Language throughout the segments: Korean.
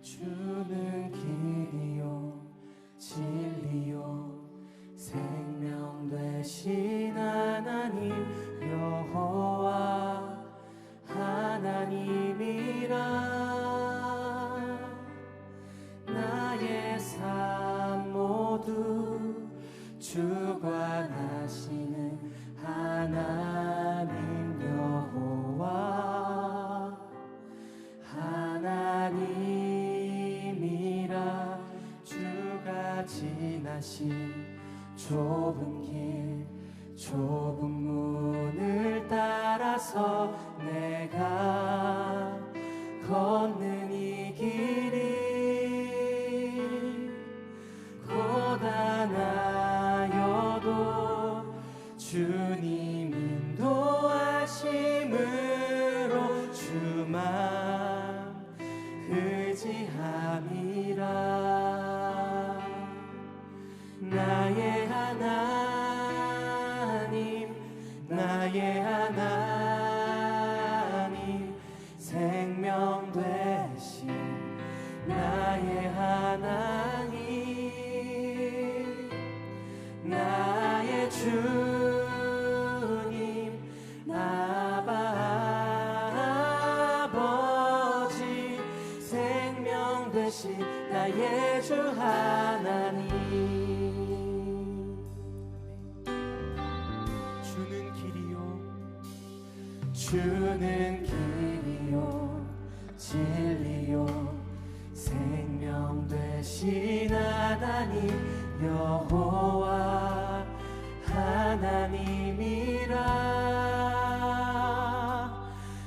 주는 길이요 진리요 생명 되신 하나님 여호와 하나님이라. 나의 삶 모두 주관하시는 하나님 여호와 하나님이라. 주가 지나신 좁은 길 좁은 문을 따라서 내가 걷는 이 길이 고단하여도 주님 인도하심으로 주만 의지함이라. 나의 하나님 나의 하나님 생명 되신 나의 하나님 나의 주님 아바 아버지 생명 되신 나의 주 하나님. 주는 길이요 진리요 생명 되신 하나님 여호와 하나님이라.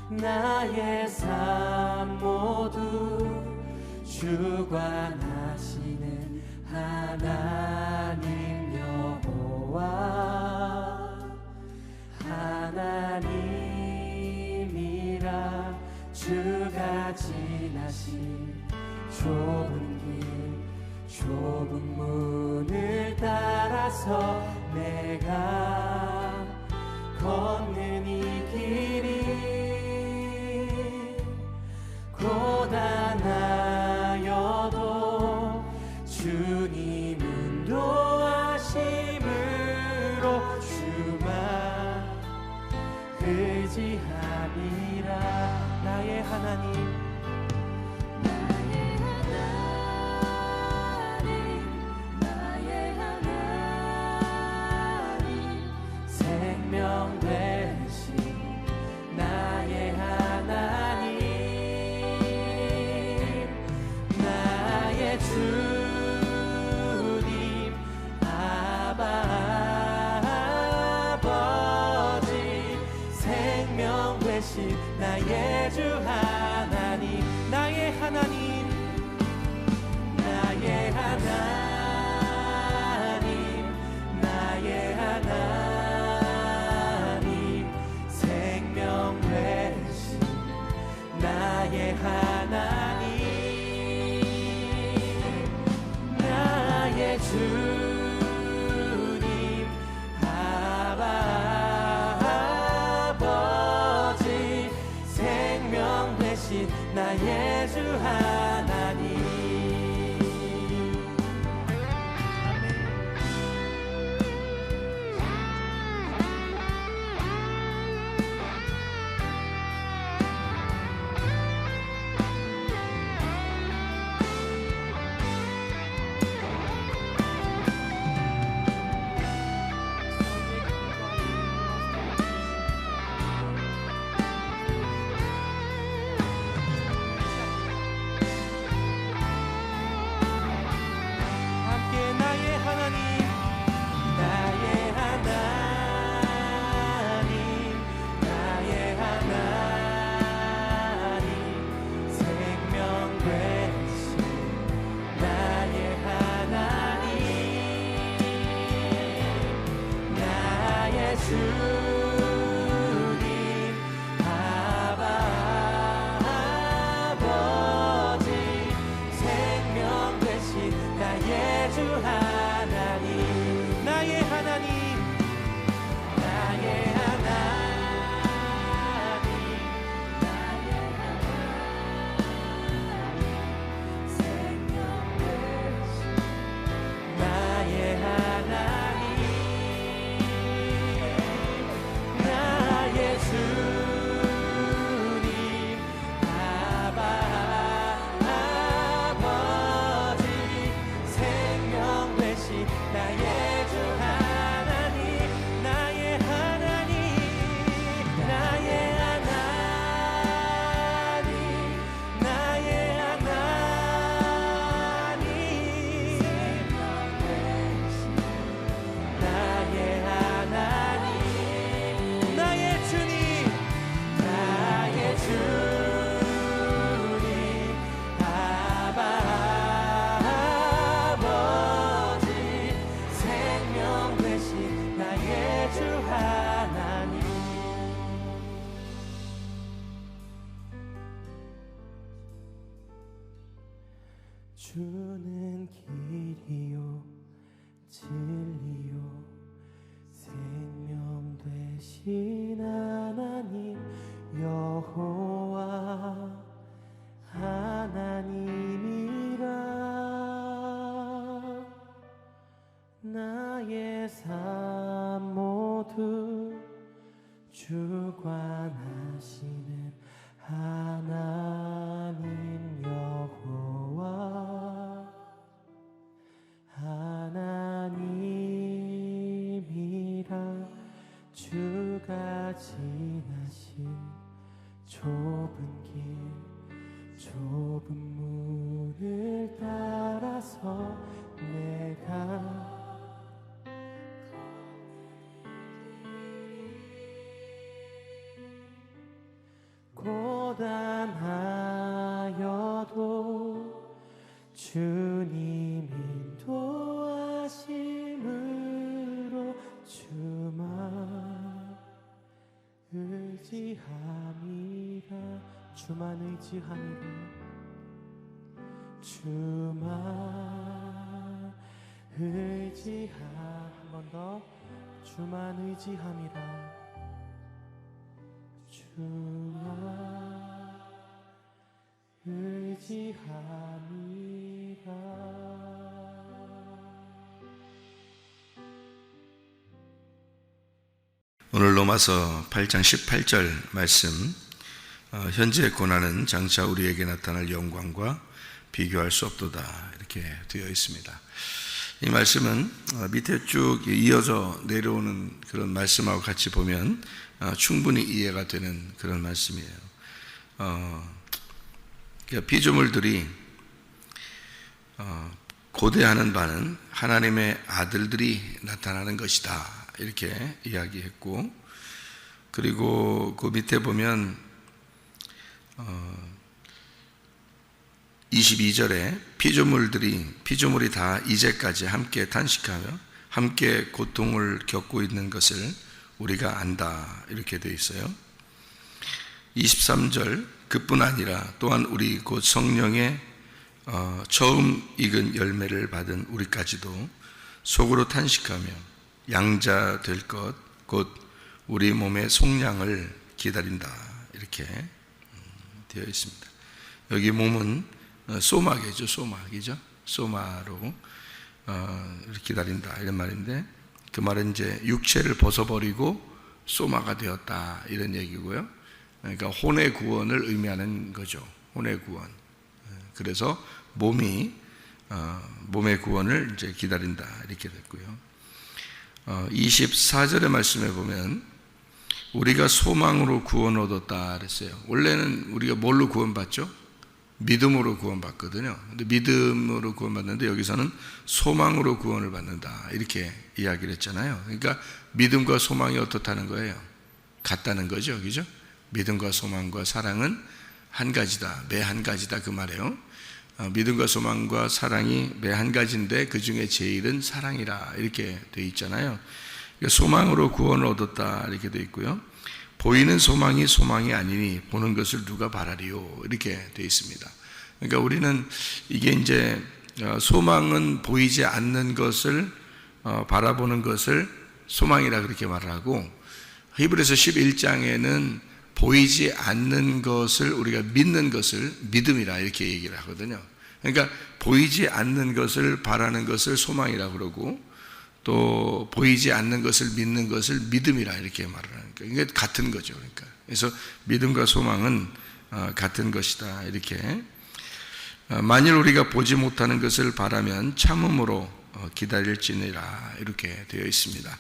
나의 삶 모두 주관하시는 하나님 여호와 하나님이라. 주가 지나신 좁은 길 좁은 문을 따라서 내가 걷는 이 길이 고단하여도 주님 인도하심으로 주만 의지함이라. 나의 하나님 나의 하나님 생명 되신 나의 하나님 나의 주님 아바 아버지 생명 되신 나의 주 하나님 나의 하나님 나의 하나님 나의 하나님 생명 되신 나의 하나님 나의 주님 아바 아버지 생명 되신 나의 주 하나님. 주는 길이요 진리요 생명 되신 하나님 여호와 하나님이라. 나의 삶 모두 주관하시는 하나님 여호와 하나님이라. 주가 지나신 좁은 길 좁은 문을 따라서 내가 고단하여도 주님 인도하심으로 주만 의지함이라. 주만 의지함이라. 주만 의지함. 한 번 더. 주만 의지함이라. 주만 의지함이라. 오늘 로마서 8장 18절 말씀, 현재의 고난은 장차 우리에게 나타날 영광과 비교할 수 없도다 이렇게 되어 있습니다. 이 말씀은 밑에 쭉 이어져 내려오는 그런 말씀하고 같이 보면 충분히 이해가 되는 그런 말씀이에요. 그러니까 피조물들이 고대하는 바는 하나님의 아들들이 나타나는 것이다 이렇게 이야기했고, 그리고 그 밑에 보면 22절에 피조물이 다 이제까지 함께 탄식하며 함께 고통을 겪고 있는 것을 우리가 안다 이렇게 되어 있어요. 23절 그뿐 아니라 또한 우리 곧 성령의 처음 익은 열매를 받은 우리까지도 속으로 탄식하며 양자 될 것 곧 우리 몸의 속량을 기다린다 이렇게 되어 있습니다. 여기 몸은 소마게죠. 소마로 기다린다 이런 말인데, 그 말은 이제 육체를 벗어버리고 소마가 되었다 이런 얘기고요. 그러니까 혼의 구원을 의미하는 거죠. 혼의 구원. 그래서 몸의 구원을 이제 기다린다 이렇게 됐고요. 24절의 말씀에 보면 우리가 소망으로 구원 얻었다 그랬어요. 원래는 우리가 뭘로 구원받죠? 믿음으로 구원받거든요. 근데 믿음으로 구원받는데 여기서는 소망으로 구원을 받는다 이렇게 이야기를 했잖아요. 그러니까 믿음과 소망이 어떻다는 거예요? 같다는 거죠, 그죠? 믿음과 소망과 사랑은 한 가지다, 매 한 가지다 그 말이에요. 믿음과 소망과 사랑이 매 한 가지인데 그 중에 제일은 사랑이라 이렇게 되어 있잖아요. 그러니까 소망으로 구원을 얻었다 이렇게 되어 있고요. 보이는 소망이 아니니 보는 것을 누가 바라리요 이렇게 되어 있습니다. 그러니까 우리는 이게 이제 소망은 보이지 않는 것을 바라보는 것을 소망이라 그렇게 말을 하고, 히브리서 11장에는 보이지 않는 것을 우리가 믿는 것을 믿음이라 이렇게 얘기를 하거든요. 그러니까 보이지 않는 것을 바라는 것을 소망이라 그러고, 또 보이지 않는 것을 믿는 것을 믿음이라 이렇게 말을 하니까 이게 같은 거죠. 그러니까 그래서 믿음과 소망은 같은 것이다 이렇게. 만일 우리가 보지 못하는 것을 바라면 참음으로 기다릴지니라 이렇게 되어 있습니다.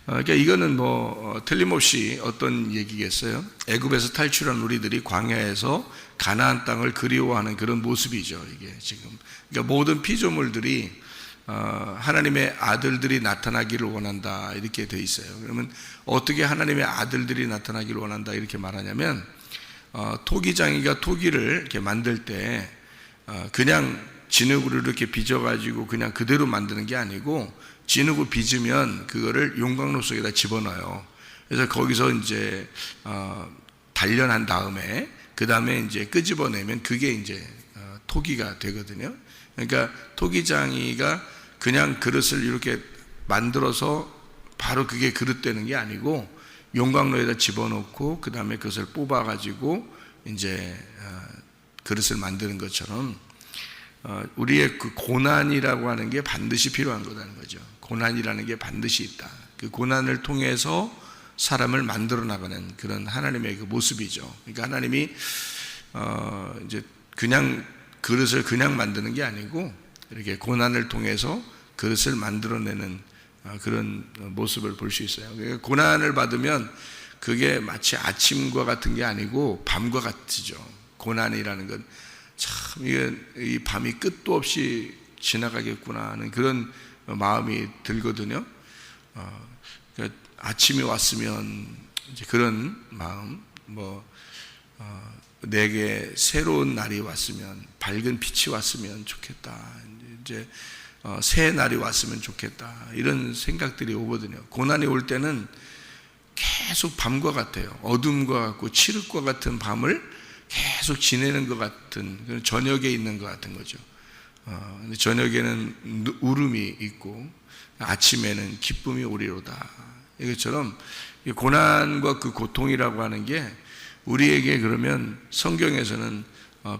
그러니까 이거는 틀림없이 어떤 얘기겠어요? 애굽에서 탈출한 우리들이 광야에서 가나안 땅을 그리워하는 그런 모습이죠. 이게 지금 그러니까 모든 피조물들이 하나님의 아들들이 나타나기를 원한다 이렇게 되어 있어요. 그러면 어떻게 하나님의 아들들이 나타나기를 원한다 이렇게 말하냐면, 토기장이가 토기를 이렇게 만들 때 그냥 진흙으로 이렇게 빚어가지고 그냥 그대로 만드는 게 아니고, 진흙을 빚으면 그거를 용광로 속에다 집어넣어요. 그래서 거기서 이제 단련한 다음에 그 다음에 이제 끄집어내면 그게 이제 토기가 되거든요. 그러니까 토기장이가 그냥 그릇을 이렇게 만들어서 바로 그게 그릇 되는 게 아니고 용광로에다 집어넣고 그 다음에 그것을 뽑아가지고 이제 그릇을 만드는 것처럼 우리의 그 고난이라고 하는 게 반드시 필요한 거라는 거죠. 고난이라는 게 반드시 있다. 그 고난을 통해서 사람을 만들어 나가는 그런 하나님의 그 모습이죠. 그러니까 하나님이 이제 그냥 그릇을 그냥 만드는 게 아니고 이렇게 고난을 통해서 그릇을 만들어내는 그런 모습을 볼 수 있어요. 그러니까 고난을 받으면 그게 마치 아침과 같은 게 아니고 밤과 같죠. 고난이라는 건 참 이 밤이 끝도 없이 지나가겠구나 하는 그런 마음이 들거든요. 그러니까 아침이 왔으면 이제 그런 마음, 내게 새로운 날이 왔으면, 밝은 빛이 왔으면 좋겠다. 이제 새 날이 왔으면 좋겠다. 이런 생각들이 오거든요. 고난이 올 때는 계속 밤과 같아요. 어둠과 같고 칠흑과 같은 밤을 계속 지내는 것 같은, 저녁에 있는 것 같은 거죠. 저녁에는 울음이 있고 아침에는 기쁨이 오리로다. 이것처럼 고난과 그 고통이라고 하는 게 우리에게 그러면 성경에서는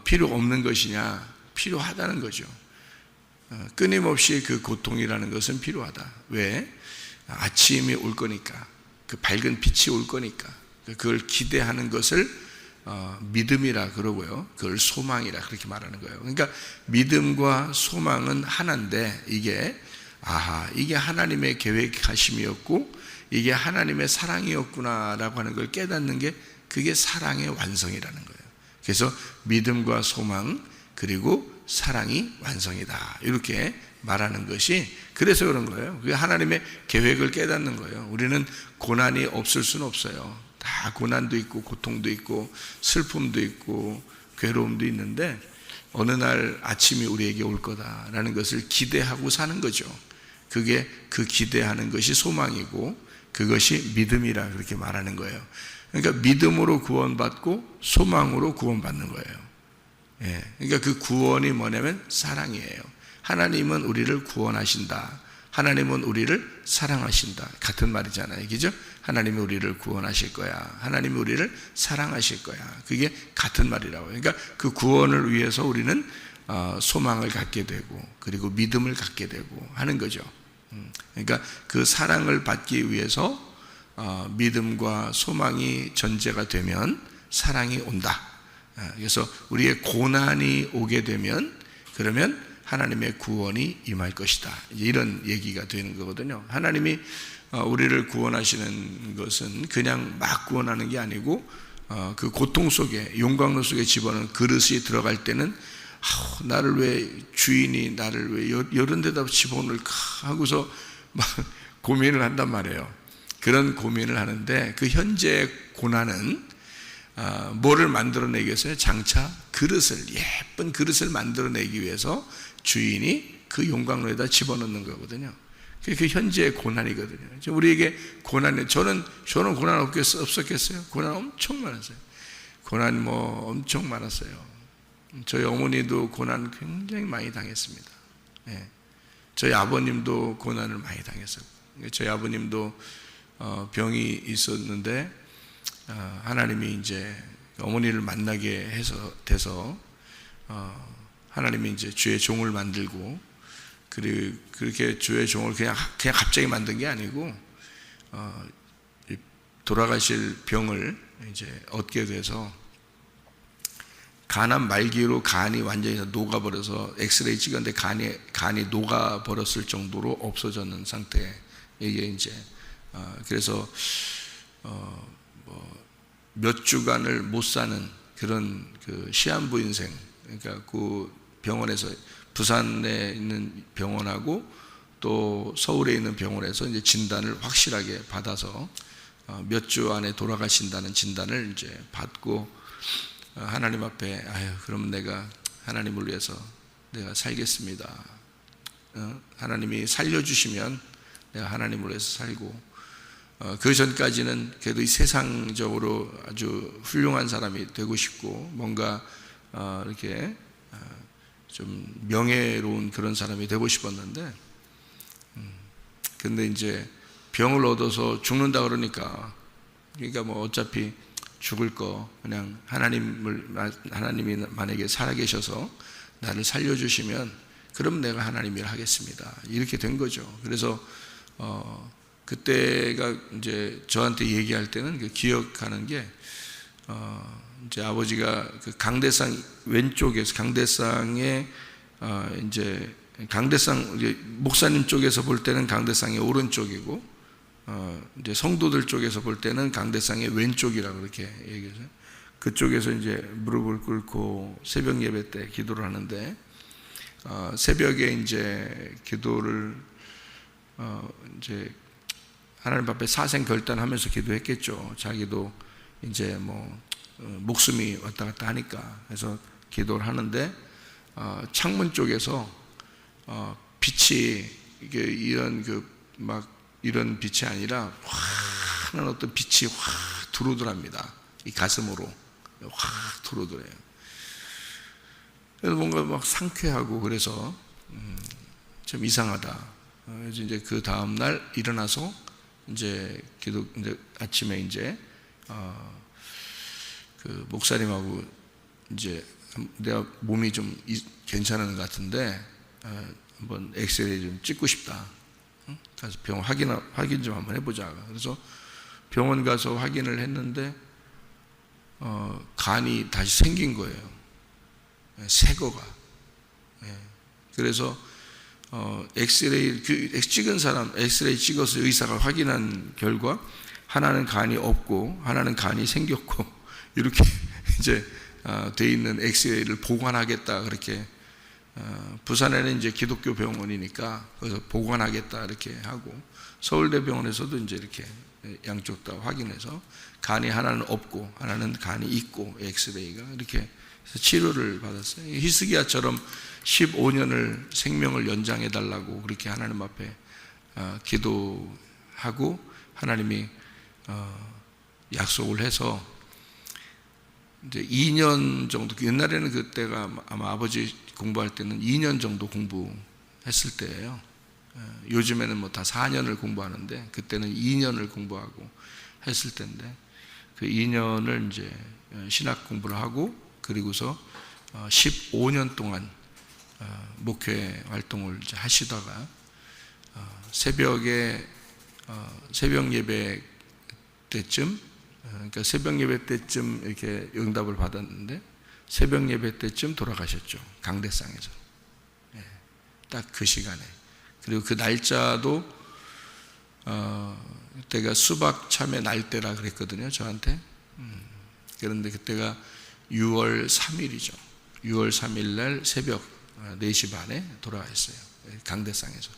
필요 없는 것이냐? 필요하다는 거죠. 끊임없이 그 고통이라는 것은 필요하다. 왜? 아침이 올 거니까, 그 밝은 빛이 올 거니까, 그걸 기대하는 것을 믿음이라 그러고요. 그걸 소망이라 그렇게 말하는 거예요. 그러니까 믿음과 소망은 하나인데 이게 하나님의 계획하심이었고 이게 하나님의 사랑이었구나라고 하는 걸 깨닫는 게 그게 사랑의 완성이라는 거예요. 그래서 믿음과 소망 그리고 사랑이 완성이다. 이렇게 말하는 것이 그래서 그런 거예요. 그게 하나님의 계획을 깨닫는 거예요. 우리는 고난이 없을 수는 없어요. 다 고난도 있고 고통도 있고 슬픔도 있고 괴로움도 있는데 어느 날 아침이 우리에게 올 거다라는 것을 기대하고 사는 거죠. 그게 그 기대하는 것이 소망이고 그것이 믿음이라 그렇게 말하는 거예요. 그러니까 믿음으로 구원받고 소망으로 구원받는 거예요. 그러니까 그 구원이 뭐냐면 사랑이에요. 하나님은 우리를 구원하신다. 하나님은 우리를 사랑하신다. 같은 말이잖아요. 그죠? 하나님이 우리를 구원하실 거야. 하나님이 우리를 사랑하실 거야. 그게 같은 말이라고요. 그러니까 그 구원을 위해서 우리는 소망을 갖게 되고 그리고 믿음을 갖게 되고 하는 거죠. 그러니까 그 사랑을 받기 위해서 믿음과 소망이 전제가 되면 사랑이 온다. 그래서 우리의 고난이 오게 되면 그러면 하나님의 구원이 임할 것이다. 이런 얘기가 되는 거거든요. 하나님이 우리를 구원하시는 것은 그냥 막 구원하는 게 아니고 그 고통 속에 용광로 속에 집어넣은 그릇이 들어갈 때는 나를 왜 주인이 나를 왜 이런 데다 집어넣을까 하고서 막 고민을 한단 말이에요. 그런 고민을 하는데 그 현재의 고난은 뭐를 만들어내기 위해서요? 장차 그릇을 예쁜 그릇을 만들어내기 위해서 주인이 그 용광로에다 집어넣는 거거든요. 그게 현재의 고난이거든요. 우리에게 고난이 저는 고난 없었겠어요? 고난 엄청 많았어요. 고난 엄청 많았어요. 저희 어머니도 고난 굉장히 많이 당했습니다. 저희 아버님도 고난을 많이 당했어요. 저희 아버님도 병이 있었는데 하나님이 이제 어머니를 만나게 돼서 하나님이 이제 주의 종을 만들고 그리고 그렇게 주의 종을 그냥 갑자기 만든 게 아니고 돌아가실 병을 이제 얻게 돼서 간암 말기로 간이 완전히 녹아버려서 엑스레이 찍었는데 간이 녹아버렸을 정도로 없어졌는 상태. 이게 이제 그래서 몇 주간을 못 사는 그런 그 시한부 인생. 그러니까 그 병원에서 부산에 있는 병원하고 또 서울에 있는 병원에서 이제 진단을 확실하게 받아서 몇 주 안에 돌아가신다는 진단을 이제 받고 하나님 앞에 그러면 내가 하나님을 위해서 내가 살겠습니다. 하나님이 살려주시면 내가 하나님을 위해서 살고 그 전까지는 그래도 이 세상적으로 아주 훌륭한 사람이 되고 싶고 뭔가 이렇게 좀 명예로운 그런 사람이 되고 싶었는데, 근데 이제 병을 얻어서 죽는다 그러니까 뭐 어차피 죽을 거 그냥 하나님이 만약에 살아계셔서 나를 살려주시면 그럼 내가 하나님 일 하겠습니다. 이렇게 된 거죠. 그래서 그때가 이제 저한테 얘기할 때는 그 기억하는 게 이제 아버지가 그 강대상 왼쪽에서 강대상에 이제 강대상 이제 목사님 쪽에서 볼 때는 강대상의 오른쪽이고 이제 성도들 쪽에서 볼 때는 강대상의 왼쪽이라고 그렇게 얘기해서 그쪽에서 이제 무릎을 꿇고 새벽 예배 때 기도를 하는데 새벽에 이제 기도를 이제 하나님 앞에 사생 결단하면서 기도했겠죠. 자기도 이제 뭐 목숨이 왔다 갔다 하니까 그래서 기도를 하는데 창문 쪽에서 빛이 이게 이런 이런 빛이 아니라 환한 어떤 빛이 확 들어오더랍니다. 이 가슴으로 확 들어오더래요. 그래서 뭔가 막 상쾌하고 그래서 좀 이상하다. 그래서 이제 그 다음 날 일어나서 이제 이제 아침에 이제 그 목사님하고 이제 내가 몸이 좀 괜찮은 것 같은데 한번 엑스레이 좀 찍고 싶다. 가서 병원 확인 좀 한번 해보자. 그래서 병원 가서 확인을 했는데 간이 다시 생긴 거예요. 새 거가. 그래서 엑스레이 찍은 사람 엑스레이 찍어서 의사가 확인한 결과 하나는 간이 없고 하나는 간이 생겼고 이렇게 이제 돼 있는 엑스레이를 보관하겠다 그렇게 부산에는 이제 기독교 병원이니까 그래서 보관하겠다 이렇게 하고 서울대병원에서도 이제 이렇게 양쪽 다 확인해서 간이 하나는 없고 하나는 간이 있고 엑스레이가 이렇게 해서 치료를 받았어요. 히스기야처럼 15년을 생명을 연장해 달라고 그렇게 하나님 앞에 기도하고 하나님이 약속을 해서 이제 2년 정도 옛날에는 그때가 아마 아버지 공부할 때는 2년 정도 공부했을 때예요. 요즘에는 뭐 다 4년을 공부하는데 그때는 2년을 공부하고 했을 때인데 그 2년을 이제 신학 공부를 하고 그리고서 15년 동안 목회 활동을 이제 하시다가 새벽에 새벽 예배 때쯤 그러니까 새벽 예배 때쯤 이렇게 응답을 받았는데 새벽 예배 때쯤 돌아가셨죠. 강대상에서. 딱 그 시간에. 그리고 그 날짜도 그때가 수박 참외 날때라 그랬거든요. 저한테. 그런데 그때가 6월 3일이죠. 6월 3일 날 새벽 4시 반에 돌아가셨어요. 강대상에서.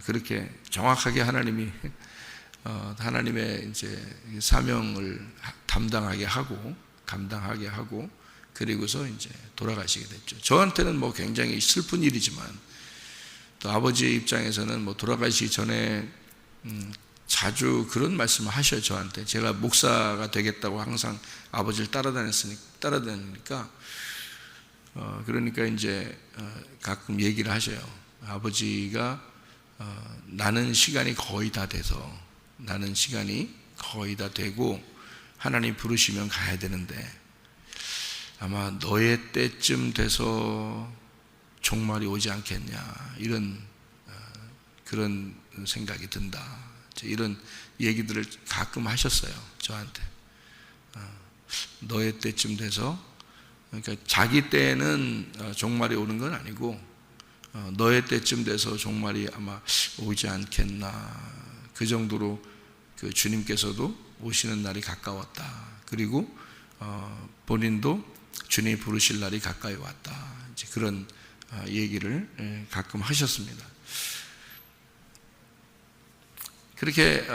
그렇게 정확하게 하나님이 하나님의 이제 사명을 감당하게 하고 그리고서 이제 돌아가시게 됐죠. 저한테는 뭐 굉장히 슬픈 일이지만 또 아버지의 입장에서는 뭐 돌아가시기 전에 자주 그런 말씀을 하셔요. 저한테. 제가 목사가 되겠다고 항상 아버지를 따라다니니까 그러니까 이제 가끔 얘기를 하셔요. 아버지가 나는 시간이 거의 다 되고 하나님 부르시면 가야 되는데 아마 너의 때쯤 돼서 종말이 오지 않겠냐 이런 그런 생각이 든다. 이런 얘기들을 가끔 하셨어요. 저한테. 너의 때쯤 돼서 그러니까 자기 때는 종말이 오는 건 아니고 너의 때쯤 돼서 종말이 아마 오지 않겠나. 그 정도로 그 주님께서도 오시는 날이 가까웠다. 그리고 본인도 주님이 부르실 날이 가까이 왔다. 이제 그런 얘기를 가끔 하셨습니다. 그렇게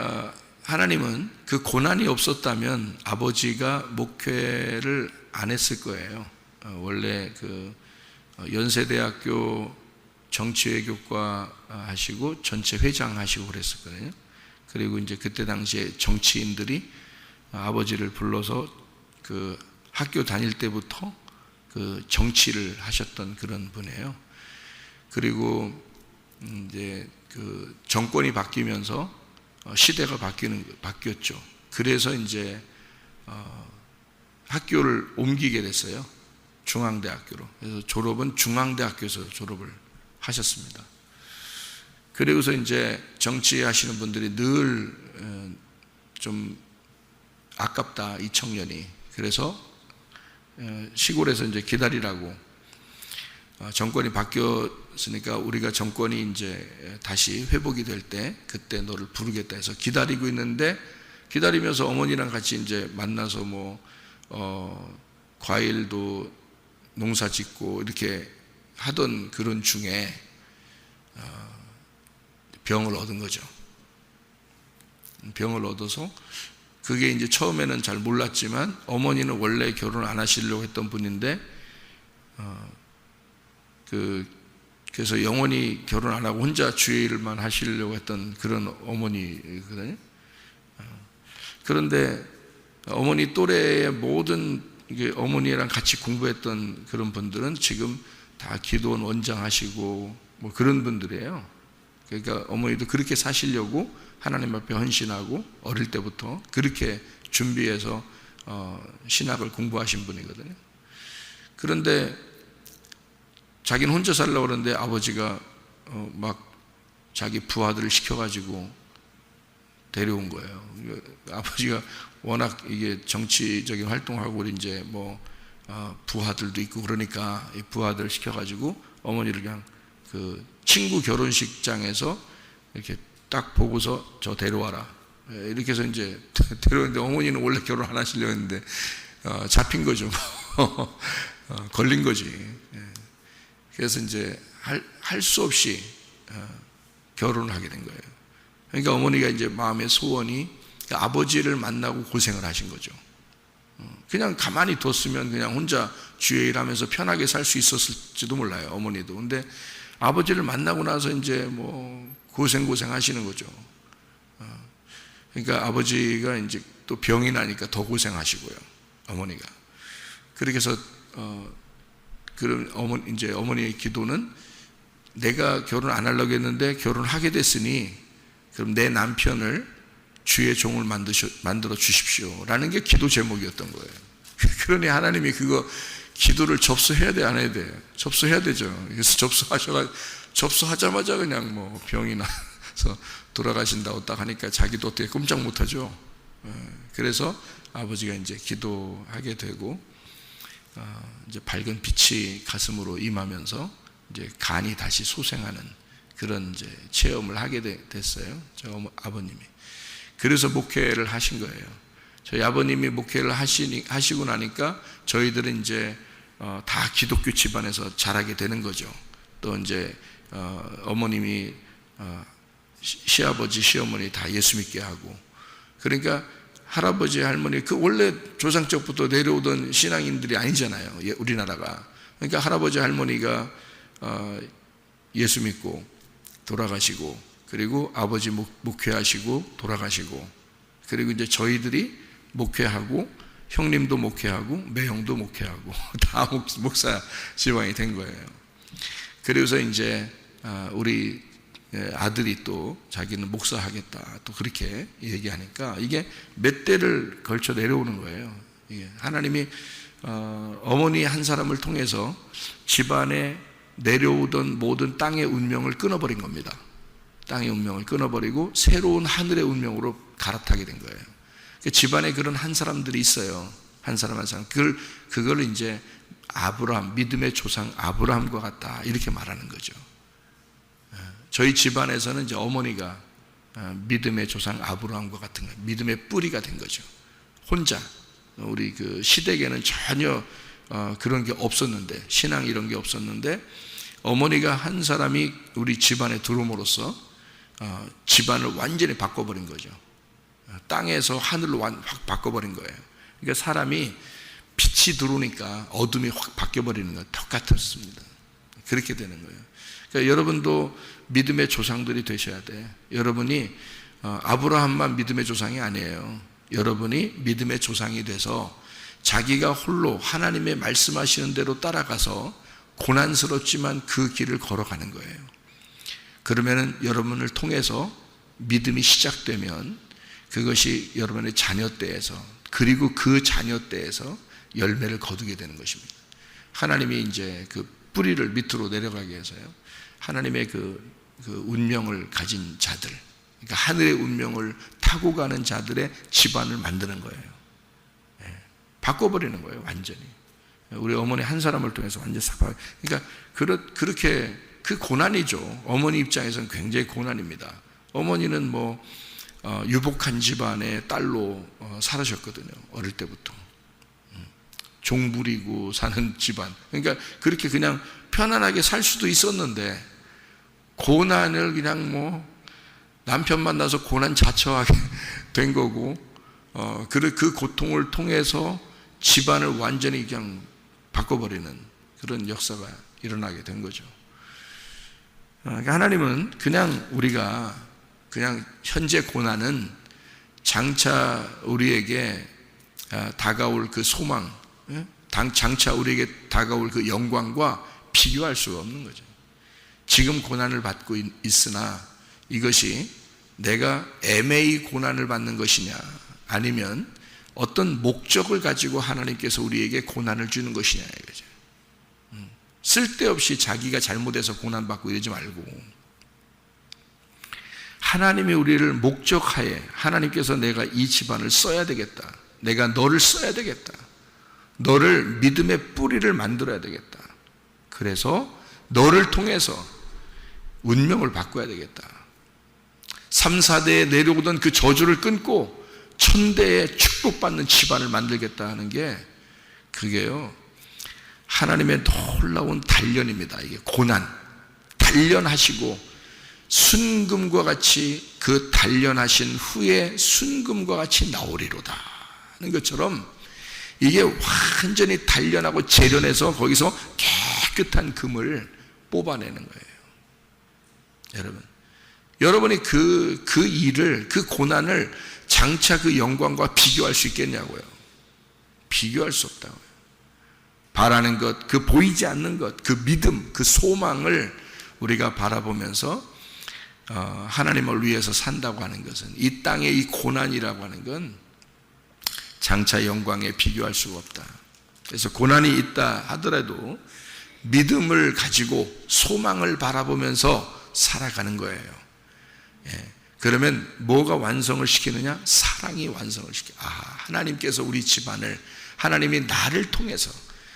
하나님은 그 고난이 없었다면 아버지가 목회를 안 했을 거예요. 원래 그 연세대학교 정치외교과 하시고 전체 회장 하시고 그랬었거든요. 그리고 이제 그때 당시에 정치인들이 아버지를 불러서 그 학교 다닐 때부터 그 정치를 하셨던 그런 분이에요. 그리고 이제 그 정권이 바뀌면서 시대가 바뀌었죠. 그래서 이제 학교를 옮기게 됐어요. 중앙대학교로. 그래서 졸업은 중앙대학교에서 졸업을 하셨습니다. 그리고서 이제 정치하시는 분들이 늘 좀 아깝다, 이 청년이. 그래서 시골에서 이제 기다리라고, 정권이 바뀌었으니까 우리가 정권이 이제 다시 회복이 될 때 그때 너를 부르겠다 해서 기다리고 있는데, 기다리면서 어머니랑 같이 이제 만나서 과일도 농사 짓고 이렇게 하던 그런 중에 병을 얻은 거죠. 병을 얻어서, 그게 이제 처음에는 잘 몰랐지만 어머니는 원래 결혼 안 하시려고 했던 분인데 그래서 영원히 결혼 안 하고 혼자 주의 일만 하시려고 했던 그런 어머니거든요. 그런데 어머니 또래의 모든 어머니랑 같이 공부했던 그런 분들은 지금 다 기도원 원장 하시고 뭐 그런 분들이에요. 그러니까 어머니도 그렇게 사시려고 하나님 앞에 헌신하고 어릴 때부터 그렇게 준비해서 신학을 공부하신 분이거든요. 그런데 자기는 혼자 살려고 그러는데 아버지가 막 자기 부하들을 시켜가지고 데려온 거예요. 아버지가 워낙 이게 정치적인 활동하고 이제 부하들도 있고 그러니까 이 부하들을 시켜가지고 어머니를 그냥 그 친구 결혼식장에서 이렇게 딱 보고서 저 데려와라, 이렇게 해서 이제 데려오는데, 어머니는 원래 결혼 안 하시려고 했는데 잡힌 거죠. 걸린 거지. 그래서 이제 할 수 없이 결혼을 하게 된 거예요. 그러니까 어머니가 이제 마음의 소원이 아버지를 만나고 고생을 하신 거죠. 그냥 가만히 뒀으면 그냥 혼자 주의 일하면서 편하게 살 수 있었을지도 몰라요, 어머니도. 근데 아버지를 만나고 나서 이제 고생 하시는 거죠. 그러니까 아버지가 이제 또 병이 나니까 더 고생하시고요, 어머니가. 그렇게 해서 그럼 이제 어머니의 기도는, 내가 결혼 안 하려고 했는데 결혼하게 됐으니 그럼 내 남편을 주의 종을 만들어 주십시오 라는 게 기도 제목이었던 거예요. 그러니 하나님이 그거 기도를 접수해야 돼, 안 해야 돼? 접수해야 되죠. 그래서 접수하자마자 그냥 병이 나서 돌아가신다고 딱 하니까 자기도 어떻게 꼼짝 못하죠. 그래서 아버지가 이제 기도하게 되고 이제 밝은 빛이 가슴으로 임하면서 이제 간이 다시 소생하는 그런 이제 체험을 하게 됐어요, 저 아버님이. 그래서 목회를 하신 거예요. 저희 아버님이 목회를 하시고 나니까 저희들은 이제 다 기독교 집안에서 자라게 되는 거죠. 또 이제 어머님이 시아버지 시어머니 다 예수 믿게 하고, 그러니까 할아버지 할머니 그 원래 조상적부터 내려오던 신앙인들이 아니잖아요, 우리나라가. 그러니까 할아버지 할머니가 예수 믿고 돌아가시고, 그리고 아버지 목회하시고 돌아가시고, 그리고 이제 저희들이 목회하고 형님도 목회하고 매형도 목회하고 다 목사 지방이 된 거예요. 그래서 이제 우리 아들이 또 자기는 목사하겠다 또 그렇게 얘기하니까 이게 몇 대를 걸쳐 내려오는 거예요. 이게 하나님이 어머니 한 사람을 통해서 집안에 내려오던 모든 땅의 운명을 끊어버린 겁니다. 땅의 운명을 끊어버리고 새로운 하늘의 운명으로 갈아타게 된 거예요. 집안에 그런 한 사람들이 있어요. 한 사람 한 사람. 그걸 이제 아브라함, 믿음의 조상 아브라함과 같다 이렇게 말하는 거죠. 저희 집안에서는 이제 어머니가 믿음의 조상 아브라함과 같은 거예요. 믿음의 뿌리가 된 거죠. 혼자 우리 그 시댁에는 전혀 그런 게 없었는데, 신앙 이런 게 없었는데 어머니가 한 사람이 우리 집안에 들어옴으로써 집안을 완전히 바꿔버린 거죠. 땅에서 하늘로 확 바꿔버린 거예요. 그러니까 사람이 빛이 들어오니까 어둠이 확 바뀌어버리는 거 똑같았습니다. 그렇게 되는 거예요. 그러니까 여러분도 믿음의 조상들이 되셔야 돼. 여러분이 아브라함만 믿음의 조상이 아니에요. 여러분이 믿음의 조상이 돼서 자기가 홀로 하나님의 말씀하시는 대로 따라가서 고난스럽지만 그 길을 걸어가는 거예요. 그러면은 여러분을 통해서 믿음이 시작되면 그것이 여러분의 자녀 때에서, 그리고 그 자녀 때에서 열매를 거두게 되는 것입니다. 하나님이 이제 그 뿌리를 밑으로 내려가게 해서요, 하나님의 그 운명을 가진 자들, 그러니까 하늘의 운명을 타고 가는 자들의 집안을 만드는 거예요. 바꿔버리는 거예요, 완전히. 우리 어머니 한 사람을 통해서 완전히 싹 바꿔. 그러니까 그렇게 그 고난이죠. 어머니 입장에서는 굉장히 고난입니다. 어머니는 뭐 유복한 집안의 딸로 살으셨거든요. 어릴 때부터 종 부리고 사는 집안. 그러니까 그렇게 그냥 편안하게 살 수도 있었는데, 고난을 그냥 뭐 남편 만나서 고난 자처하게 된 거고, 그 고통을 통해서 집안을 완전히 그냥 바꿔버리는 그런 역사가 일어나게 된 거죠. 그러니까 하나님은 그냥 우리가 그냥 현재 고난은 장차 우리에게 다가올 그 소망, 장차 우리에게 다가올 그 영광과 비교할 수가 없는 거죠. 지금 고난을 받고 있으나 이것이 내가 애매히 고난을 받는 것이냐, 아니면 어떤 목적을 가지고 하나님께서 우리에게 고난을 주는 것이냐 이거죠. 쓸데없이 자기가 잘못해서 고난받고 이러지 말고, 하나님이 우리를 목적하에, 하나님께서 내가 이 집안을 써야 되겠다, 내가 너를 써야 되겠다, 너를 믿음의 뿌리를 만들어야 되겠다, 그래서 너를 통해서 운명을 바꿔야 되겠다, 3, 4대에 내려오던 그 저주를 끊고 천대에 축복받는 집안을 만들겠다 하는 게, 그게요 하나님의 놀라운 단련입니다. 이게 고난, 단련하시고 순금과 같이 그 단련하신 후에 순금과 같이 나오리로다 하는 것처럼, 이게 완전히 단련하고 재련해서 거기서 깨끗한 금을 뽑아내는 거예요. 여러분이 그 일을, 그 고난을 장차 그 영광과 비교할 수 있겠냐고요. 비교할 수 없다고요. 바라는 것, 그 보이지 않는 것, 그 믿음, 그 소망을 우리가 바라보면서 하나님을 위해서 산다고 하는 것은, 이 땅의 이 고난이라고 하는 건 장차 영광에 비교할 수가 없다. 그래서 고난이 있다 하더라도 믿음을 가지고 소망을 바라보면서 살아가는 거예요. 그러면 뭐가 완성을 시키느냐? 사랑이 완성을 시켜. 하나님께서 우리 집안을, 하나님이 나를 통해서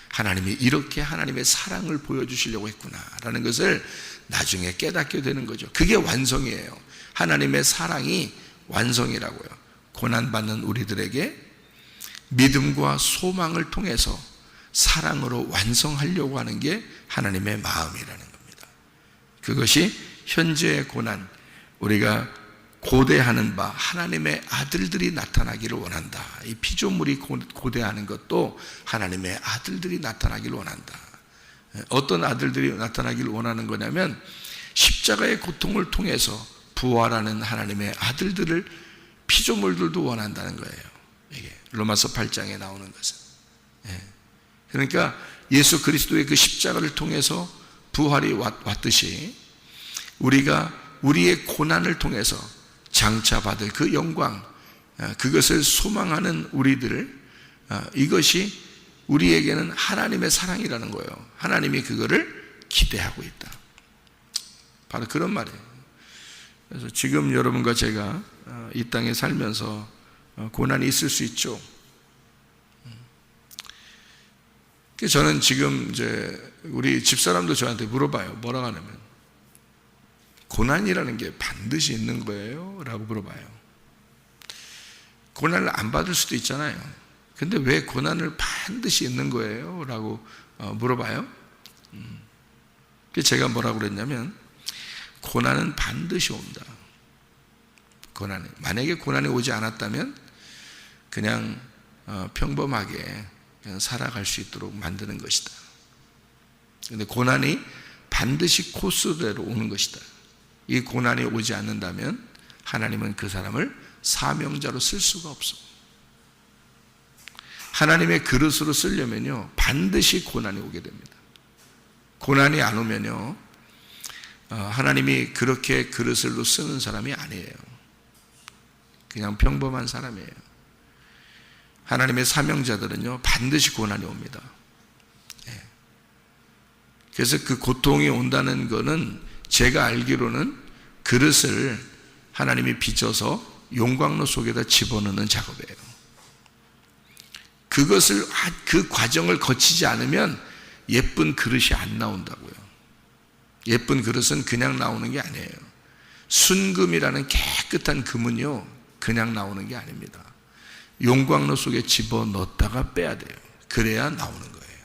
하나님이 이렇게 하나님의 사랑을 보여주시려고 했구나 라는 것을 나중에 깨닫게 되는 거죠. 그게 완성이에요. 하나님의 사랑이 완성이라고요. 고난받는 우리들에게 믿음과 소망을 통해서 사랑으로 완성하려고 하는 게 하나님의 마음이라는 겁니다. 그것이 현재의 고난, 우리가 고대하는 바 하나님의 아들들이 나타나기를 원한다. 이 피조물이 고대하는 것도 하나님의 아들들이 나타나기를 원한다. 어떤 아들들이 나타나기를 원하는 거냐면, 십자가의 고통을 통해서 부활하는 하나님의 아들들을 피조물들도 원한다는 거예요. 이게 로마서 8장에 나오는 것은. 그러니까 예수 그리스도의 그 십자가를 통해서 부활이 왔듯이, 우리가 우리의 고난을 통해서 장차 받을 그 영광, 그것을 소망하는 우리들, 이것이 우리에게는 하나님의 사랑이라는 거예요. 하나님이 그거를 기대하고 있다. 바로 그런 말이에요. 그래서 지금 여러분과 제가 이 땅에 살면서 고난이 있을 수 있죠. 저는 지금 이제 우리 집사람도 저한테 물어봐요. 뭐라고 하냐면, 고난이라는 게 반드시 있는 거예요? 라고 물어봐요. 고난을 안 받을 수도 있잖아요. 근데 왜 고난을 반드시 있는 거예요? 라고 물어봐요. 제가 뭐라고 그랬냐면, 고난은 반드시 옵니다. 만약에 고난이 오지 않았다면 그냥 평범하게 그냥 살아갈 수 있도록 만드는 것이다. 근데 고난이 반드시 코스대로 오는 것이다. 이 고난이 오지 않는다면 하나님은 그 사람을 사명자로 쓸 수가 없어. 하나님의 그릇으로 쓰려면요, 반드시 고난이 오게 됩니다. 고난이 안 오면요, 하나님이 그렇게 그릇으로 쓰는 사람이 아니에요. 그냥 평범한 사람이에요. 하나님의 사명자들은요, 반드시 고난이 옵니다. 그래서 그 고통이 온다는 것은 제가 알기로는 그릇을 하나님이 빚어서 용광로 속에다 집어넣는 작업이에요. 그것을, 그 과정을 거치지 않으면 예쁜 그릇이 안 나온다고요. 예쁜 그릇은 그냥 나오는 게 아니에요. 순금이라는 깨끗한 금은요, 그냥 나오는 게 아닙니다. 용광로 속에 집어넣었다가 빼야 돼요. 그래야 나오는 거예요.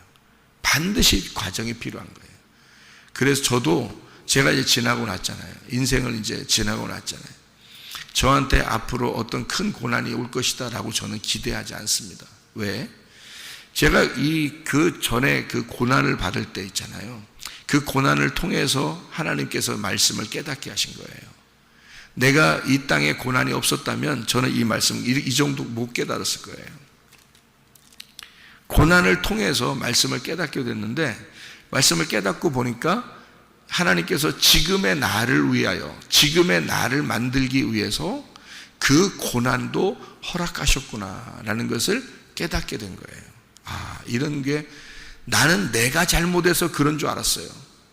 반드시 과정이 필요한 거예요. 그래서 저도 제가 이제 지나고 났잖아요. 인생을 이제 지나고 났잖아요. 저한테 앞으로 어떤 큰 고난이 올 것이다 라고 저는 기대하지 않습니다. 왜? 제가 그 전에 그 고난을 받을 때 있잖아요. 그 고난을 통해서 하나님께서 말씀을 깨닫게 하신 거예요. 내가 이 땅에 고난이 없었다면 저는 이 말씀 이 정도 못 깨달았을 거예요. 고난을 통해서 말씀을 깨닫게 됐는데, 말씀을 깨닫고 보니까 하나님께서 지금의 나를 위하여, 지금의 나를 만들기 위해서 그 고난도 허락하셨구나라는 것을 깨닫게 된 거예요. 이런 게, 나는 내가 잘못해서 그런 줄 알았어요.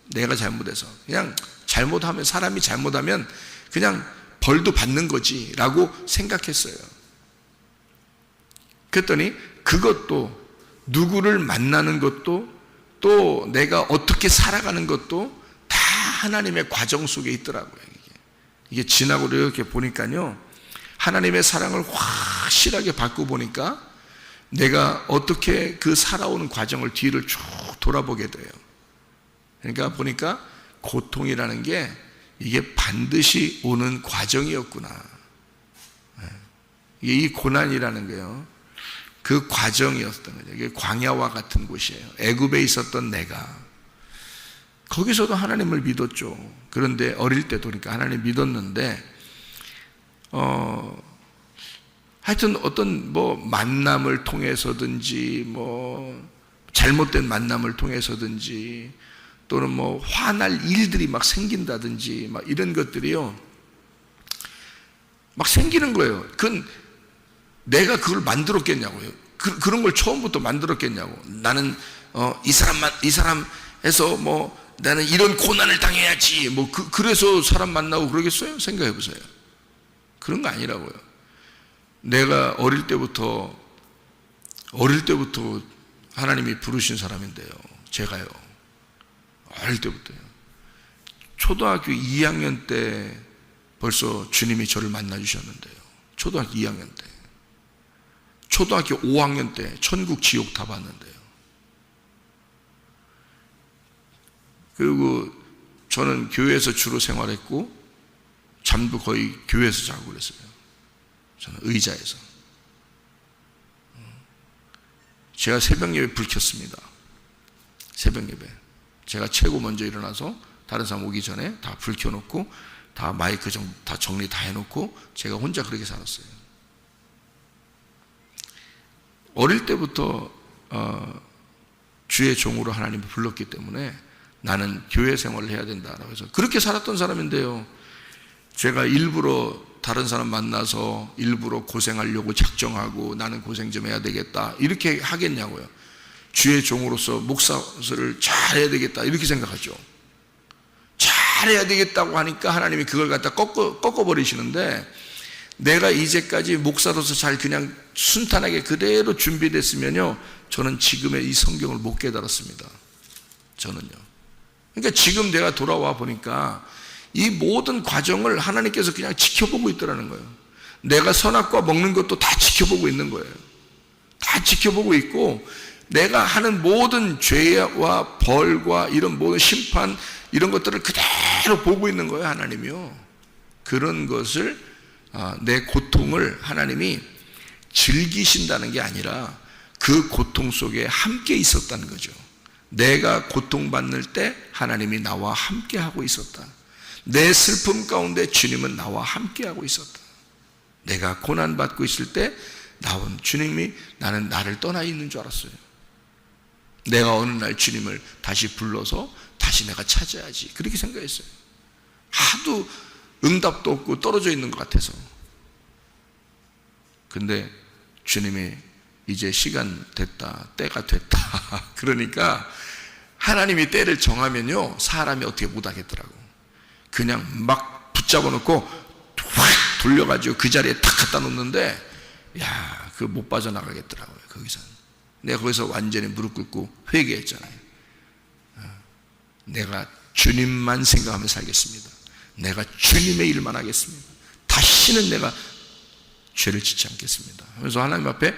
내가 잘못해서. 그냥 잘못하면, 사람이 잘못하면 그냥 벌도 받는 거지 라고 생각했어요. 그랬더니 그것도, 누구를 만나는 것도, 또 내가 어떻게 살아가는 것도 다 하나님의 과정 속에 있더라고요. 이게 지나고 이렇게 보니까요, 하나님의 사랑을 확실하게 받고 보니까 내가 어떻게 그 살아오는 과정을 뒤를 쭉 돌아보게 돼요. 그러니까 보니까 고통이라는 게 이게 반드시 오는 과정이었구나. 이 고난이라는 게요, 그 과정이었던 거죠. 이게 광야와 같은 곳이에요. 애굽에 있었던 내가 거기서도 하나님을 믿었죠. 그런데 어릴 때도 그러니까 하나님 믿었는데, 하여튼 어떤 만남을 통해서든지, 잘못된 만남을 통해서든지, 또는 화날 일들이 막 생긴다든지, 막 이런 것들이요, 막 생기는 거예요. 그건 내가 그걸 만들었겠냐고요. 그런 걸 처음부터 만들었겠냐고. 나는 이 사람에서 나는 이런 고난을 당해야지, 그래서 사람 만나고 그러겠어요? 생각해 보세요. 그런 거 아니라고요. 내가 어릴 때부터 하나님이 부르신 사람인데요, 제가요, 어릴 때부터요, 초등학교 2학년 때 벌써 주님이 저를 만나 주셨는데요. 초등학교 2학년 때. 초등학교 5학년 때 천국 지옥 다 봤는데요. 그리고 저는 교회에서 주로 생활했고, 잠도 거의 교회에서 자고 그랬어요. 저는 의자에서. 제가 새벽 예배 불 켰습니다. 새벽 예배. 제가 최고 먼저 일어나서 다른 사람 오기 전에 다 불 켜놓고, 다 마이크 다 정리 다 해놓고 제가 혼자 그렇게 살았어요. 어릴 때부터 주의 종으로 하나님이 불렀기 때문에 나는 교회 생활을 해야 된다라고 해서 그렇게 살았던 사람인데요, 제가 일부러 다른 사람 만나서 일부러 고생하려고 작정하고 나는 고생 좀 해야 되겠다 이렇게 하겠냐고요. 주의 종으로서 목사를 잘해야 되겠다 이렇게 생각하죠. 잘해야 되겠다고 하니까 하나님이 그걸 갖다 꺾어버리시는데, 내가 이제까지 목사로서 잘 그냥 순탄하게 그대로 준비됐으면요, 저는 지금의 이 성경을 못 깨달았습니다. 저는요. 그러니까 지금 내가 돌아와 보니까 이 모든 과정을 하나님께서 그냥 지켜보고 있더라는 거예요. 내가 선악과 먹는 것도 다 지켜보고 있는 거예요. 다 지켜보고 있고, 내가 하는 모든 죄와 벌과 이런 모든 심판 이런 것들을 그대로 보고 있는 거예요, 하나님이요. 그런 것을 내 고통을 하나님이 즐기신다는 게 아니라 그 고통 속에 함께 있었다는 거죠. 내가 고통받을 때 하나님이 나와 함께 하고 있었다. 내 슬픔 가운데 주님은 나와 함께 하고 있었다. 내가 고난받고 있을 때 나온 주님이 나는 나를 떠나 있는 줄 알았어요. 내가 어느 날 주님을 다시 불러서 다시 내가 찾아야지, 그렇게 생각했어요. 하도 응답도 없고 떨어져 있는 것 같아서. 근데 주님이 이제 시간 됐다, 때가 됐다 그러니까 하나님이 때를 정하면요, 사람이 어떻게 못하겠더라고. 그냥 막 붙잡아 놓고 확 돌려가지고 그 자리에 탁 갖다 놓는데, 야, 그거 못 빠져나가겠더라고요. 거기서 내가 거기서 완전히 무릎 꿇고 회개했잖아요. 내가 주님만 생각하며 살겠습니다. 내가 주님의 일만 하겠습니다. 다시는 내가 죄를 짓지 않겠습니다. 그래서 하나님 앞에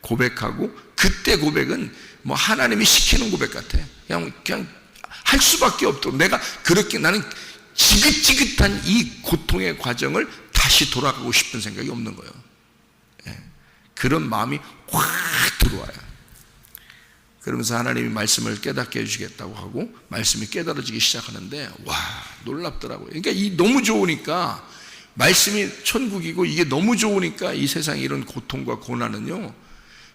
고백하고, 그때 고백은 뭐 하나님이 시키는 고백 같아. 그냥 할 수밖에 없도록, 내가 그렇게, 나는 지긋지긋한 이 고통의 과정을 다시 돌아가고 싶은 생각이 없는 거예요. 예. 그런 마음이 확 들어와요. 그러면서 하나님이 말씀을 깨닫게 해주겠다고 하고 말씀이 깨달아지기 시작하는데, 와, 놀랍더라고요. 그러니까 이 너무 좋으니까, 말씀이 천국이고 이게 너무 좋으니까 이 세상에 이런 고통과 고난은요,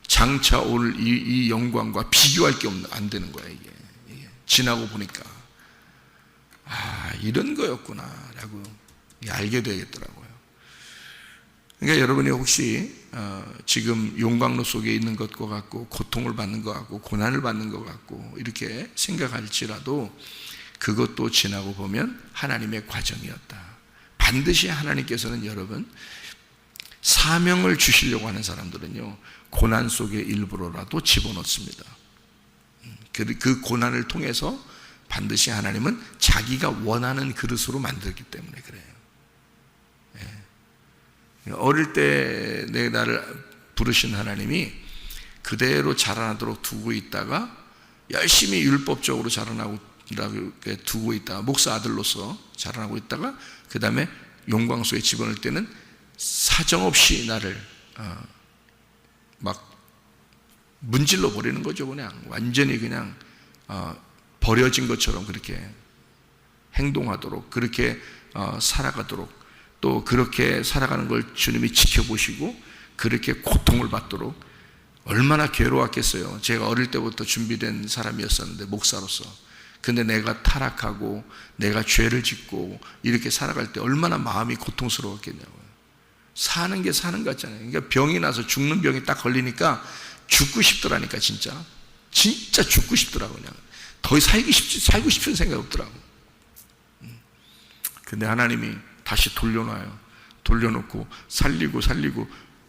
장차 올 이 영광과 비교할 게 안 되는 거야. 이게 지나고 보니까, 아, 이런 거였구나 라고 알게 되겠더라고요. 그러니까 여러분이 혹시 지금 용광로 속에 있는 것과 같고, 고통을 받는 것 같고, 고난을 받는 것 같고 이렇게 생각할지라도, 그것도 지나고 보면 하나님의 과정이었다. 반드시 하나님께서는, 여러분, 사명을 주시려고 하는 사람들은요, 고난 속에 일부러라도 집어넣습니다. 그 고난을 통해서 반드시 하나님은 자기가 원하는 그릇으로 만들기 때문에 그래요. 어릴 때 나를 부르신 하나님이 그대로 자라나도록 두고 있다가, 열심히 율법적으로 자라나고 두고 있다가, 목사 아들로서 자라나고 있다가, 그 다음에 용광소에 집어넣을 때는 사정없이 나를 막 문질러 버리는 거죠. 그냥 완전히 그냥 버려진 것처럼 그렇게 행동하도록, 그렇게 살아가도록, 또 그렇게 살아가는 걸 주님이 지켜보시고 그렇게 고통을 받도록, 얼마나 괴로웠겠어요. 제가 어릴 때부터 준비된 사람이었었는데, 목사로서. 근데 내가 타락하고 내가 죄를 짓고 이렇게 살아갈 때 얼마나 마음이 고통스러웠겠냐고요. 사는 게 사는 것 같잖아요. 그러니까 병이 나서 죽는 병이 딱 걸리니까 죽고 싶더라니까. 진짜 죽고 싶더라고. 그냥 더 살고 싶은 생각이 없더라고. 근데 하나님이 다시 돌려놔요. 돌려놓고 살리고,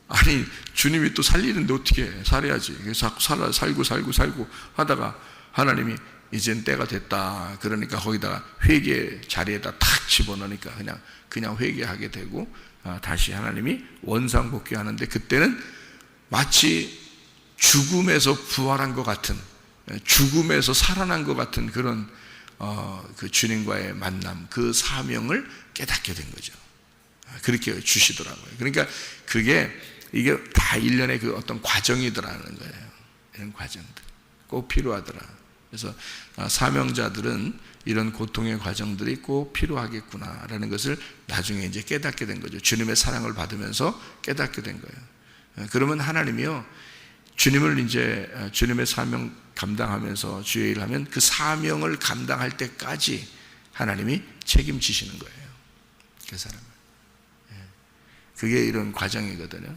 아니 주님이 또 살리는데 어떻게 해? 살아야지. 자꾸 살고 하다가 하나님이 이젠 때가 됐다 그러니까 거기다가 회개 자리에다 탁 집어넣으니까 그냥 회개하게 되고, 다시 하나님이 원상복귀하는데, 그때는 마치 죽음에서 부활한 것 같은, 죽음에서 살아난 것 같은 그런 그 주님과의 만남, 그 사명을 깨닫게 된 거죠. 그렇게 주시더라고요. 그러니까 이게 다 일련의 그 어떤 과정이더라는 거예요. 이런 과정들 꼭 필요하더라. 그래서 사명자들은 이런 고통의 과정들이 꼭 필요하겠구나라는 것을 나중에 이제 깨닫게 된 거죠. 주님의 사랑을 받으면서 깨닫게 된 거예요. 그러면 하나님이요, 주님의 사명 감당하면서 주의 일을 하면 그 사명을 감당할 때까지 하나님이 책임지시는 거예요. 그 사람을. 그게 이런 과정이거든요.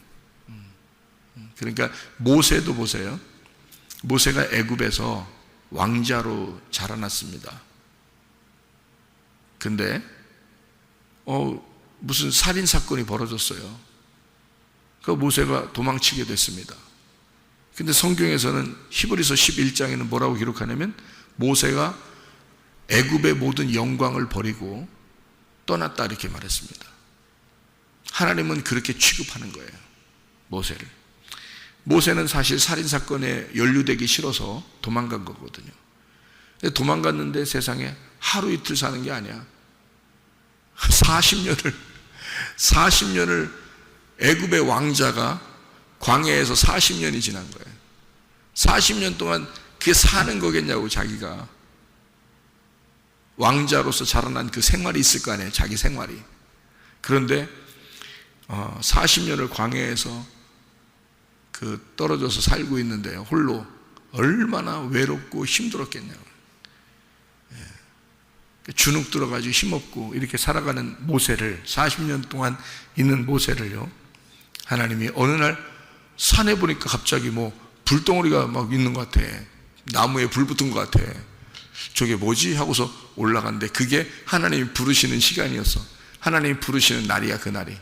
그러니까 모세도 보세요. 모세가 애굽에서 왕자로 자라났습니다. 근데 무슨 살인 사건이 벌어졌어요. 그 모세가 도망치게 됐습니다. 근데 성경에서는 히브리서 11장에는 뭐라고 기록하냐면, 모세가 애굽의 모든 영광을 버리고 떠났다 이렇게 말했습니다. 하나님은 그렇게 취급하는 거예요, 모세를. 모세는 사실 살인사건에 연루되기 싫어서 도망간 거거든요. 도망갔는데 세상에 하루 이틀 사는 게 아니야. 40년을 애굽의 왕자가 광야에서 40년이 지난 거예요. 40년 동안 그게 사는 거겠냐고. 자기가 왕자로서 자라난 그 생활이 있을 거 아니에요, 자기 생활이. 그런데 40년을 광야에서 떨어져서 살고 있는데 홀로 얼마나 외롭고 힘들었겠냐고. 주눅 들어가지고 힘없고 이렇게 살아가는 모세를, 40년 동안 있는 모세를요, 하나님이 어느 날 산에 보니까 갑자기 불덩어리가 막 있는 것 같아. 나무에 불 붙은 것 같아. 저게 뭐지? 하고서 올라갔는데 그게 하나님이 부르시는 시간이었어. 하나님이 부르시는 날이야, 그 날이.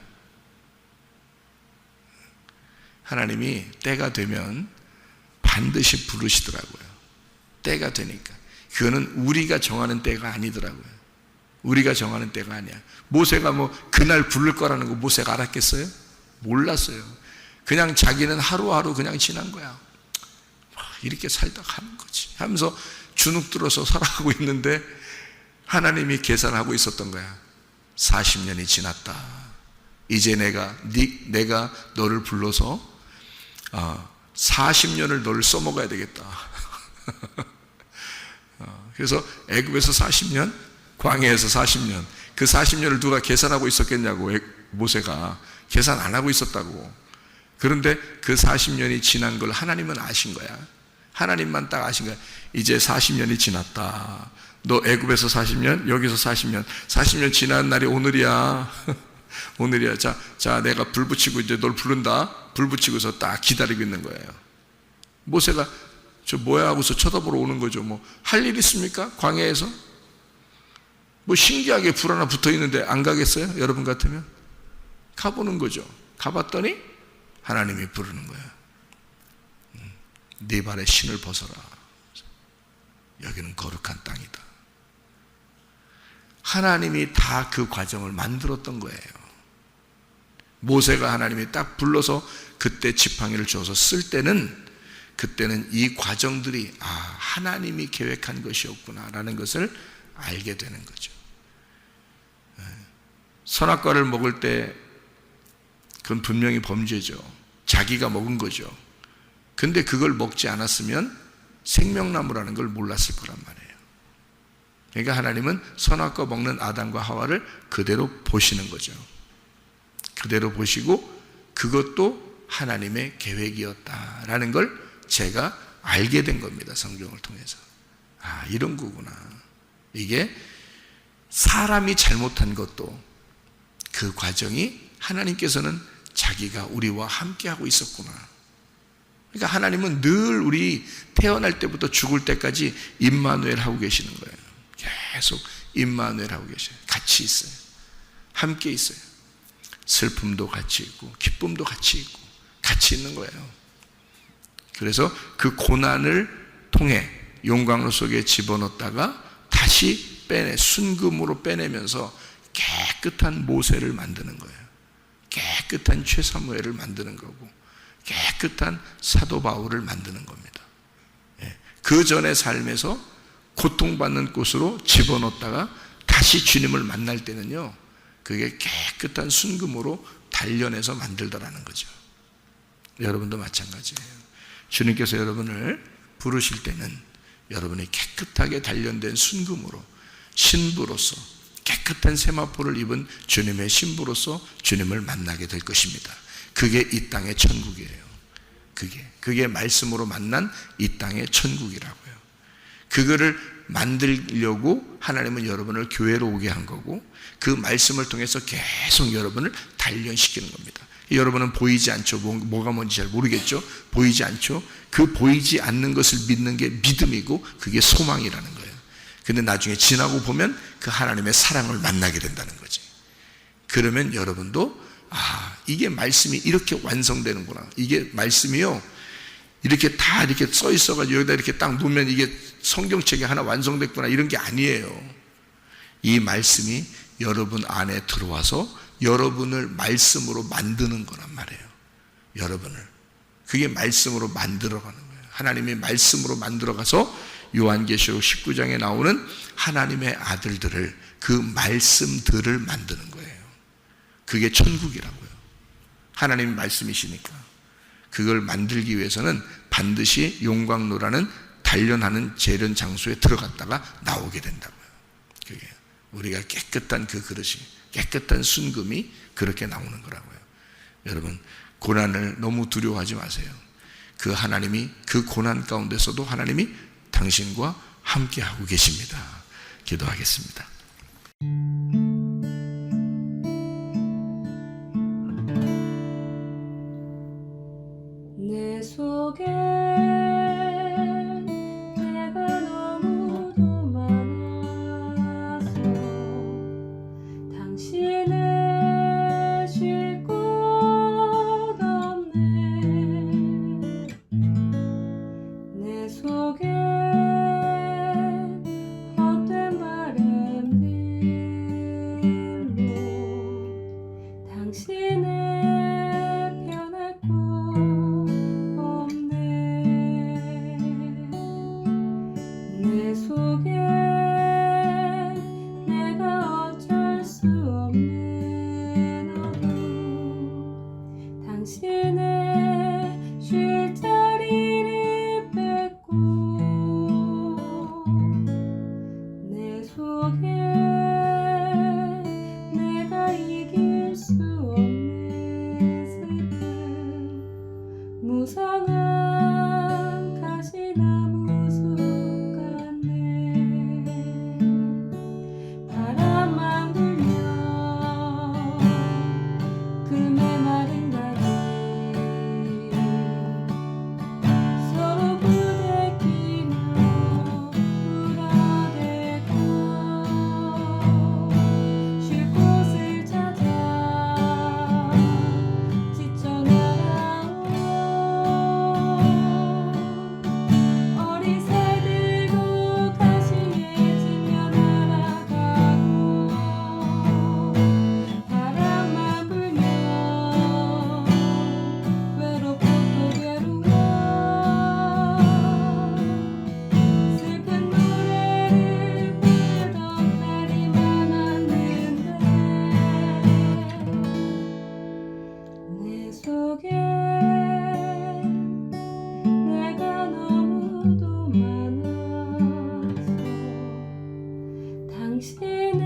하나님이 때가 되면 반드시 부르시더라고요. 때가 되니까. 그거는 우리가 정하는 때가 아니더라고요. 우리가 정하는 때가 아니야. 모세가 그날 부를 거라는 거 모세가 알았겠어요? 몰랐어요. 그냥 자기는 하루하루 그냥 지난 거야. 이렇게 살다가 하는 거지 하면서 주눅 들어서 살아가고 있는데 하나님이 계산하고 있었던 거야. 40년이 지났다. 이제 내가 너를 불러서 40년을 너를 써먹어야 되겠다. 그래서 애굽에서 40년, 광야에서 40년, 그 40년을 누가 계산하고 있었겠냐고. 모세가 계산 안 하고 있었다고. 그런데 그 40년이 지난 걸 하나님은 아신 거야. 하나님만 딱 아신 거야. 이제 40년이 지났다. 너 애굽에서 40년, 여기서 40년, 40년 지난 날이 오늘이야. 오늘이야. 자, 내가 불 붙이고 이제 널 부른다. 불 붙이고서 딱 기다리고 있는 거예요. 모세가 저 뭐야 하고서 쳐다보러 오는 거죠. 할 일 있습니까? 광야에서? 신기하게 불 하나 붙어 있는데 안 가겠어요? 여러분 같으면? 가보는 거죠. 가봤더니 하나님이 부르는 거야. 네 발에 신을 벗어라. 여기는 거룩한 땅이다. 하나님이 다 그 과정을 만들었던 거예요. 모세가 하나님이 딱 불러서 그때 지팡이를 주어서 쓸 때는, 그때는 이 과정들이 하나님이 계획한 것이었구나라는 것을 알게 되는 거죠. 선악과를 먹을 때 그건 분명히 범죄죠. 자기가 먹은 거죠. 근데 그걸 먹지 않았으면 생명나무라는 걸 몰랐을 거란 말이에요. 그러니까 하나님은 선악과 먹는 아담과 하와를 그대로 보시는 거죠. 그대로 보시고 그것도 하나님의 계획이었다라는 걸 제가 알게 된 겁니다. 성경을 통해서. 이런 거구나. 이게 사람이 잘못한 것도 그 과정이 하나님께서는 자기가 우리와 함께하고 있었구나. 그러니까 하나님은 늘 우리 태어날 때부터 죽을 때까지 임마누엘 하고 계시는 거예요. 계속 임마누엘 하고 계셔요. 같이 있어요. 함께 있어요. 슬픔도 같이 있고 기쁨도 같이 있고 같이 있는 거예요. 그래서 그 고난을 통해 용광로 속에 집어넣었다가 다시 순금으로 빼내면서 깨끗한 모세를 만드는 거예요. 깨끗한 최사무엘을 만드는 거고 깨끗한 사도 바울을 만드는 겁니다. 그 전의 삶에서 고통받는 곳으로 집어넣었다가 다시 주님을 만날 때는요, 그게 깨끗한 순금으로 단련해서 만들더라는 거죠. 여러분도 마찬가지예요. 주님께서 여러분을 부르실 때는 여러분이 깨끗하게 단련된 순금으로, 신부로서 깨끗한 세마포를 입은 주님의 신부로서 주님을 만나게 될 것입니다. 그게 이 땅의 천국이에요. 그게 말씀으로 만난 이 땅의 천국이라고요. 그거를 만들려고 하나님은 여러분을 교회로 오게 한 거고, 그 말씀을 통해서 계속 여러분을 단련시키는 겁니다. 여러분은 보이지 않죠. 뭐가 뭔지 잘 모르겠죠. 보이지 않죠. 그 보이지 않는 것을 믿는 게 믿음이고 그게 소망이라는 거예요. 근데 나중에 지나고 보면 그 하나님의 사랑을 만나게 된다는 거지. 그러면 여러분도 이게 말씀이 이렇게 완성되는구나. 이게 말씀이요, 이렇게 다 이렇게 써 있어가지고 여기다 이렇게 딱 놓으면 이게 성경책이 하나 완성됐구나, 이런 게 아니에요. 이 말씀이 여러분 안에 들어와서 여러분을 말씀으로 만드는 거란 말이에요. 여러분을. 그게 말씀으로 만들어가는 거예요. 하나님이 말씀으로 만들어가서 요한계시록 19장에 나오는 하나님의 아들들을, 그 말씀들을 만드는 거예요. 그게 천국이라고요. 하나님이 말씀이시니까. 그걸 만들기 위해서는 반드시 용광로라는 단련하는 재련 장소에 들어갔다가 나오게 된다고요. 그게 우리가 깨끗한 그 그릇이, 깨끗한 순금이 그렇게 나오는 거라고요. 여러분, 고난을 너무 두려워하지 마세요. 그 하나님이 그 고난 가운데서도 하나님이 당신과 함께하고 계십니다. 기도하겠습니다. 내 속에 내가 너무도 많아서 당신을 쉴 곳 없네. 내 속에 헛된 바램들로 당신을 변할 곳 없네. 내 속에 내가 어쩔 수 없는 어둠, 당신의 쉴 자리를 뺏고 내 속에 내가 이길 수 없는 슬픔, 무성한 가시나무 숲 같네. 바람만 불면 그 메마른 가지 서로 부대끼며 울어대고 쉴 곳을 찾아 지쳐 날아온 어리새들고 가시에 질려 날아가고 바람만 불면 외롭고 또 괴로워 슬픈 노래를 부르던 날이 많았는데 내 속에 내가 너무도 많아서 당신을